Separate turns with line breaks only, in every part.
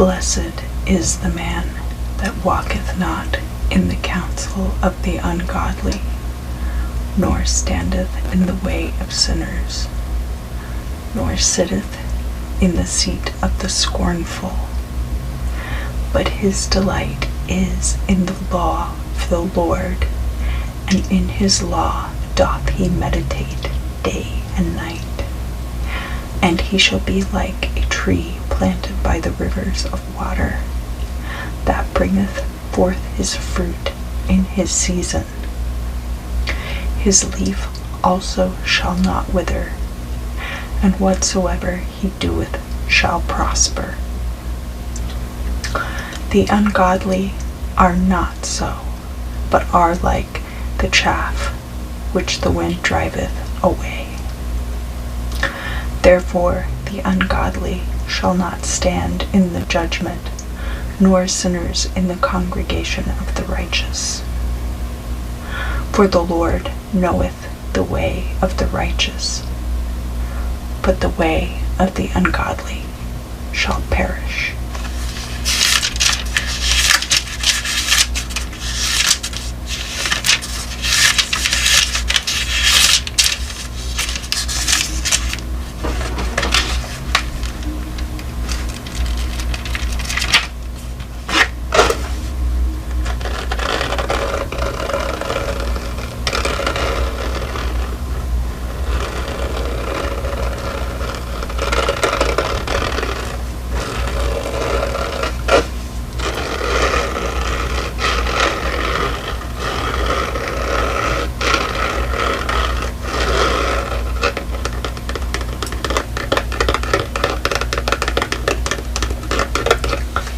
Blessed is the man that walketh not in the counsel of the ungodly, nor standeth in the way of sinners, nor sitteth in the seat of the scornful. But his delight is in the law of the Lord, and in his law doth he meditate day and night. And he shall be like a tree planted by the rivers of water, that bringeth forth his fruit in his season. His leaf also shall not wither, and whatsoever he doeth shall prosper. The ungodly are not so, but are like the chaff which the wind driveth away. Therefore the ungodly shall not stand in the judgment, nor sinners in the congregation of the righteous. For the Lord knoweth the way of the righteous, but the way of the ungodly shall perish.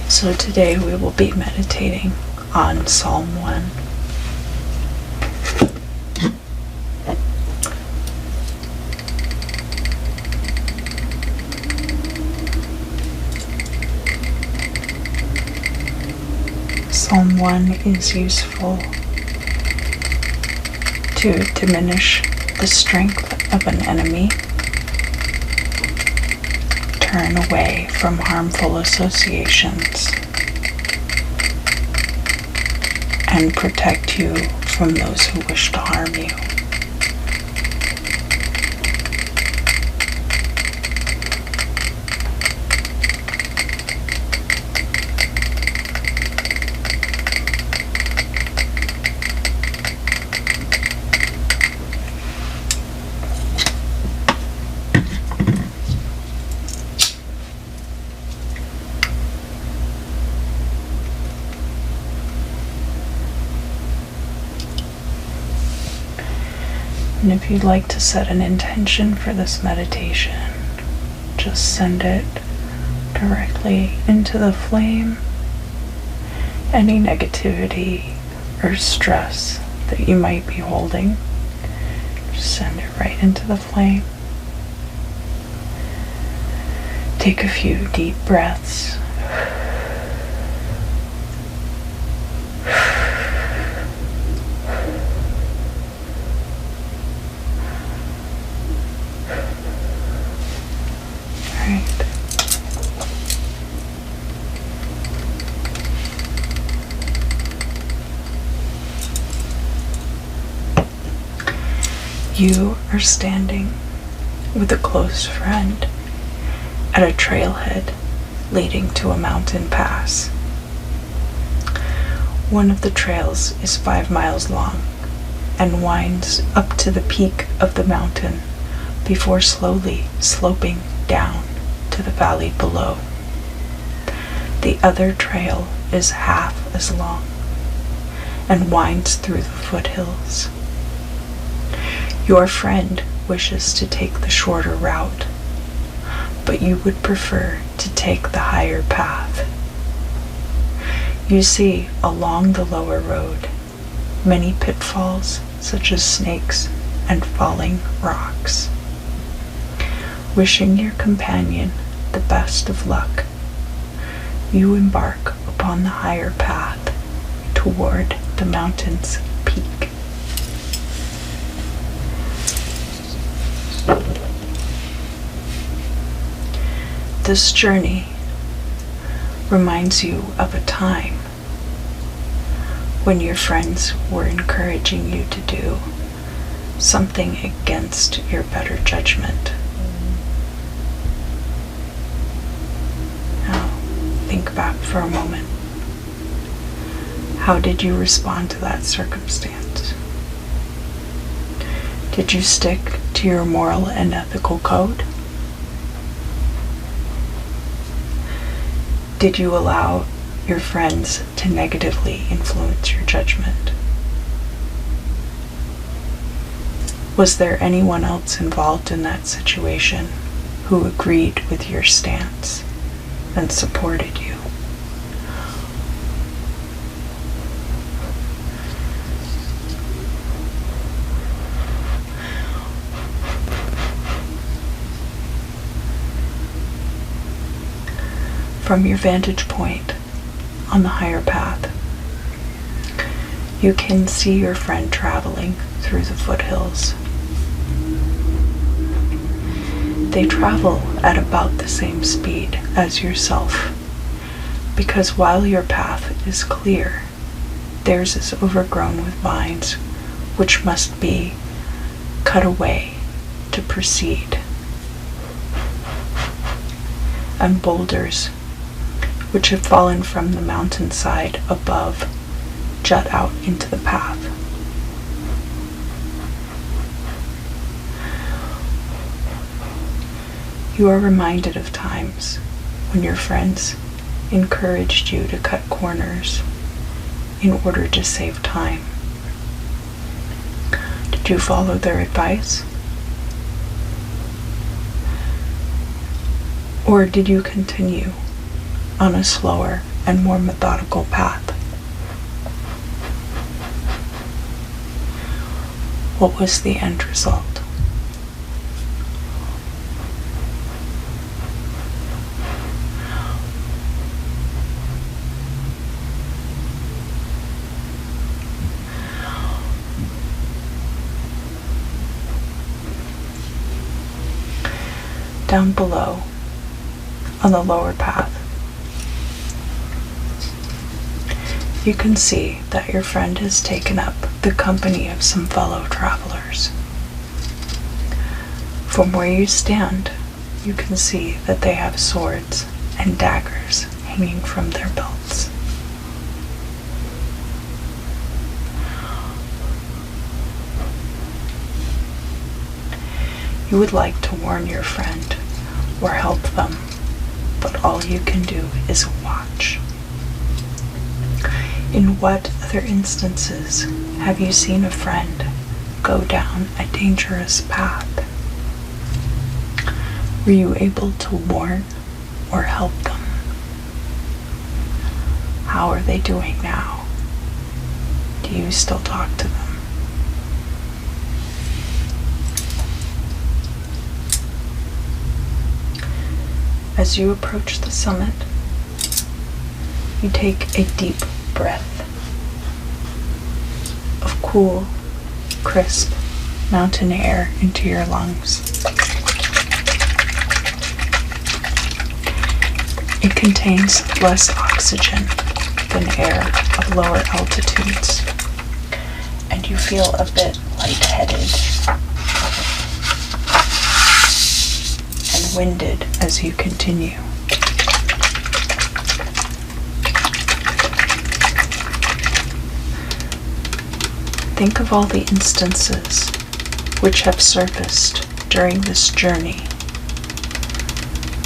So today we will be meditating on Psalm 1. Psalm 1 is useful to diminish the strength of an enemy, turn away from harmful associations, and protect you from those who wish to harm you. And if you'd like to set an intention for this meditation, just send it directly into the flame. Any negativity or stress that you might be holding, just send it right into the flame. Take a few deep breaths. You are standing with a close friend at a trailhead leading to a mountain pass. One of the trails is 5 miles long and winds up to the peak of the mountain before slowly sloping down to the valley below. The other trail is half as long and winds through the foothills. Your friend wishes to take the shorter route, but you would prefer to take the higher path. You see along the lower road many pitfalls such as snakes and falling rocks. Wishing your companion the best of luck, you embark upon the higher path toward the mountain's peak. This journey reminds you of a time when your friends were encouraging you to do something against your better judgment. Now, think back for a moment. How did you respond to that circumstance? Did you stick to your moral and ethical code? Did you allow your friends to negatively influence your judgment? Was there anyone else involved in that situation who agreed with your stance and supported you? From your vantage point on the higher path, you can see your friend traveling through the foothills. They travel at about the same speed as yourself, because while your path is clear, theirs is overgrown with vines which must be cut away to proceed, and boulders which have fallen from the mountainside above jut out into the path. You are reminded of times when your friends encouraged you to cut corners in order to save time. Did you follow their advice? Or did you continue on a slower and more methodical path? What was the end result? Down below, on the lower path, you can see that your friend has taken up the company of some fellow travelers. From where you stand, you can see that they have swords and daggers hanging from their belts. You would like to warn your friend or help them, but all you can do is watch. In what other instances have you seen a friend go down a dangerous path? Were you able to warn or help them? How are they doing now? Do you still talk to them? As you approach the summit, you take a deep breath of cool, crisp mountain air into your lungs. It contains less oxygen than air of lower altitudes, and you feel a bit lightheaded and winded as you continue. Think of all the instances which have surfaced during this journey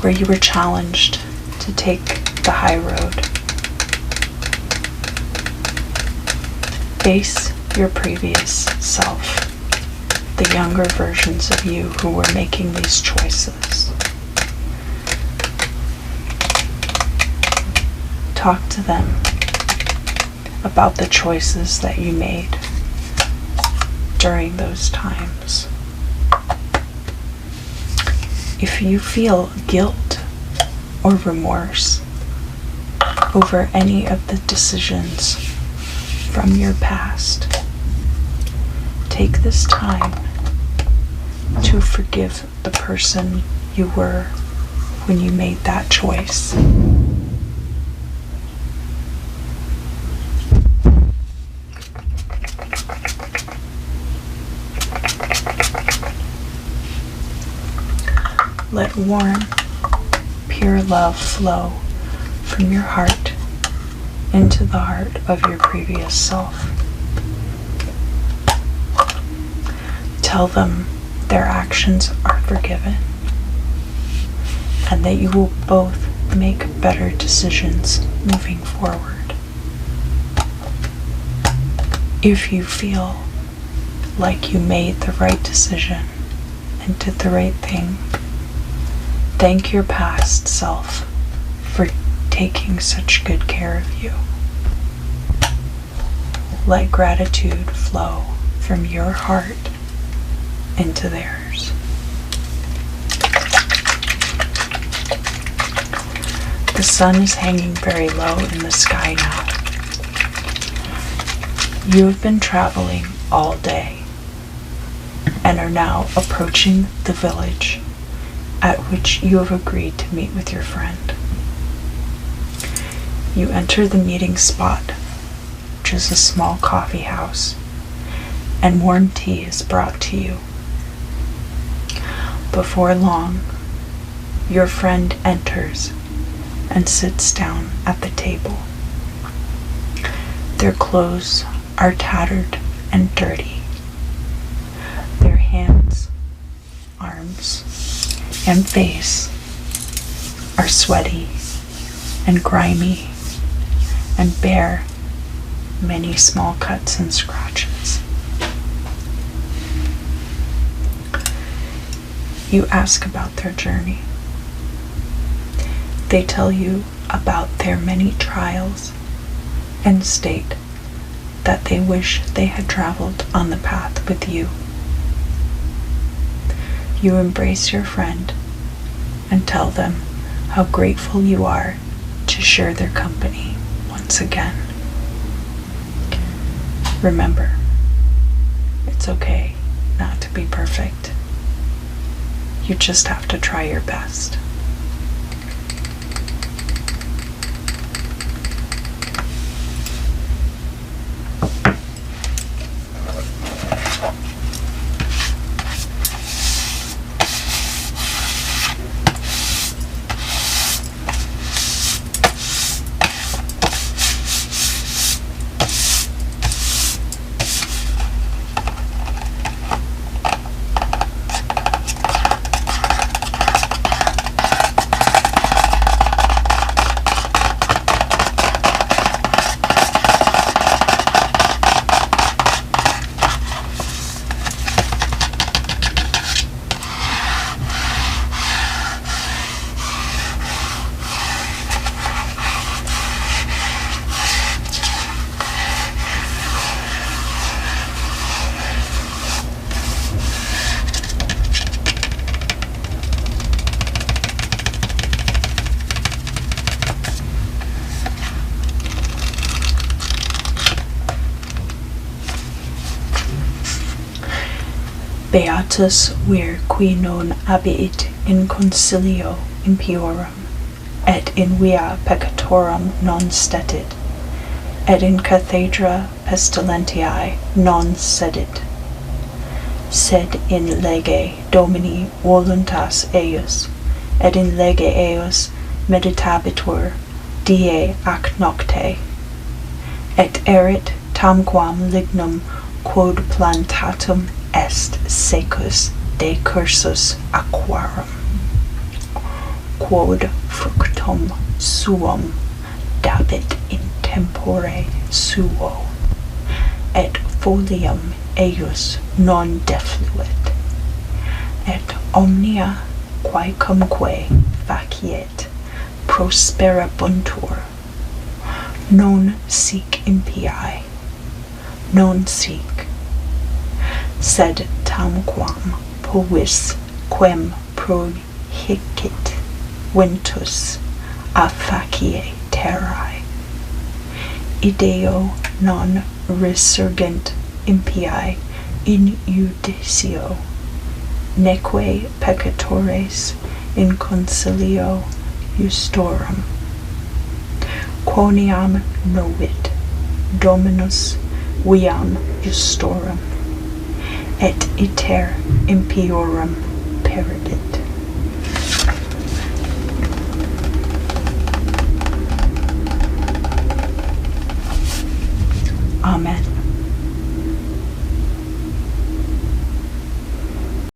where you were challenged to take the high road. Face your previous self, the younger versions of you who were making these choices. Talk to them about the choices that you made during those times. If you feel guilt or remorse over any of the decisions from your past, take this time to forgive the person you were when you made that choice. let warm, pure love flow from your heart into the heart of your previous self. Tell them their actions are forgiven and that you will both make better decisions moving forward. If you feel like you made the right decision and did the right thing, thank your past self for taking such good care of you. Let gratitude flow from your heart into theirs. The sun is hanging very low in the sky now. You have been traveling all day and are now approaching the village at which you have agreed to meet with your friend. You enter the meeting spot, which is a small coffee house, and warm tea is brought to you. Before long, your friend enters and sits down at the table. Their clothes are tattered and dirty. Their hands, arms, and face are sweaty and grimy and bear many small cuts and scratches. You ask about their journey. They tell you about their many trials and state that they wish they had traveled on the path with you. You embrace your friend and tell them how grateful you are to share their company once again. Remember, it's okay not to be perfect. You just have to try your best. Beatus vir qui non abiit in consilio impiorum, et in via peccatorum non stetit, et in cathedra pestilentiæ non sedit, sed in lege Domini voluntas eius, et in lege eius meditabitur die ac nocte, et erit tamquam lignum quod plantatum est secus de cursus aquarum, quod fructum suum dabit in tempore suo, et folium eius non defluit, et omnia quaecumque faciet prosperabuntur, non sic impiae, non sic, sed tamquam povis quem prohicit ventus a facie terrae, ideo non resurgent impiae in judicio, neque peccatores in consilio justorum, quoniam novit Dominus viam justorum, et iter impiorum peridit. Amen.